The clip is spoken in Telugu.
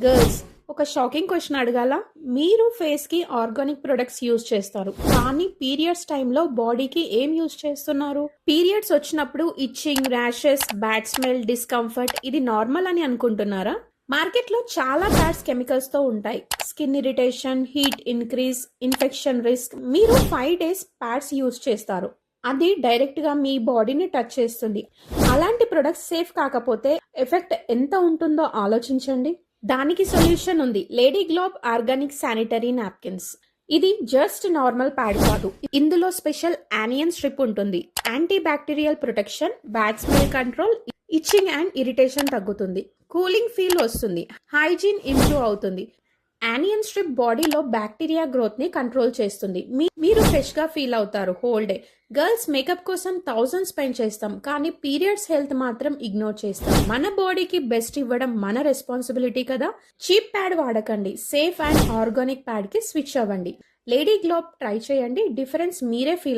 గర్ల్స్, ఒక షాకింగ్ క్వశ్చన్ అడగాల. మీరు ఫేస్ కి ఆర్గానిక్ ప్రొడక్ట్స్ యూజ్ చేస్తారు, కానీ పీరియడ్స్ టైంలో బాడీకి ఏం యూజ్ చేస్తున్నారు? పీరియడ్స్ వచ్చినప్పుడు itching, rashes, bad smell, discomfort ఇది నార్మల్ అని అనుకుంటున్నారా? మార్కెట్లో చాలా ప్యాడ్స్ కెమికల్స్ తో ఉంటాయి. Skin irritation, heat increase, infection risk. మీరు 5 days ప్యాడ్స్ యూజ్ చేస్తారు, అది డైరెక్ట్ గా మీ బాడీని టచ్ చేస్తుంది. అలాంటి ప్రొడక్ట్స్ సేఫ్ కాకపోతే ఎఫెక్ట్ ఎంత ఉంటుందో ఆలోచించండి. దానికి సొల్యూషన్ ఉంది. Lady globe organic sanitary napkins. ఇది జస్ట్ నార్మల్ ప్యాడ్ కాదు, ఇందులో స్పెషల్ యానియన్ స్ట్రిప్ ఉంటుంది. Anti bacterial protection, bad smell control, itching and irritation తగ్గుతుంది, కూలింగ్ ఫీల్ వస్తుంది, హైజీన్ ఇంప్రూవ్ అవుతుంది. యానియన్ స్ట్రిప్ బాడీలో బ్యాక్టీరియా గ్రోత్ ని కంట్రోల్ చేస్తుంది. మీరు ఫ్రెష్ గా ఫీల్ అవుతారు హోల్ డే. గర్ల్స్ మేకప్ కోసం థౌసండ్ స్పెండ్ చేస్తాం, కానీ పీరియడ్స్ హెల్త్ మాత్రం ఇగ్నోర్ చేస్తాం. మన బాడీకి బెస్ట్ ఇవ్వడం మన రెస్పాన్సిబిలిటీ కదా. చీప్ ప్యాడ్ వాడకండి, సేఫ్ అండ్ ఆర్గానిక్ ప్యాడ్ కి స్విచ్ అవ్వండి. లేడీ గ్లోబ్ ట్రై చేయండి, డిఫరెన్స్ మీరే ఫీల్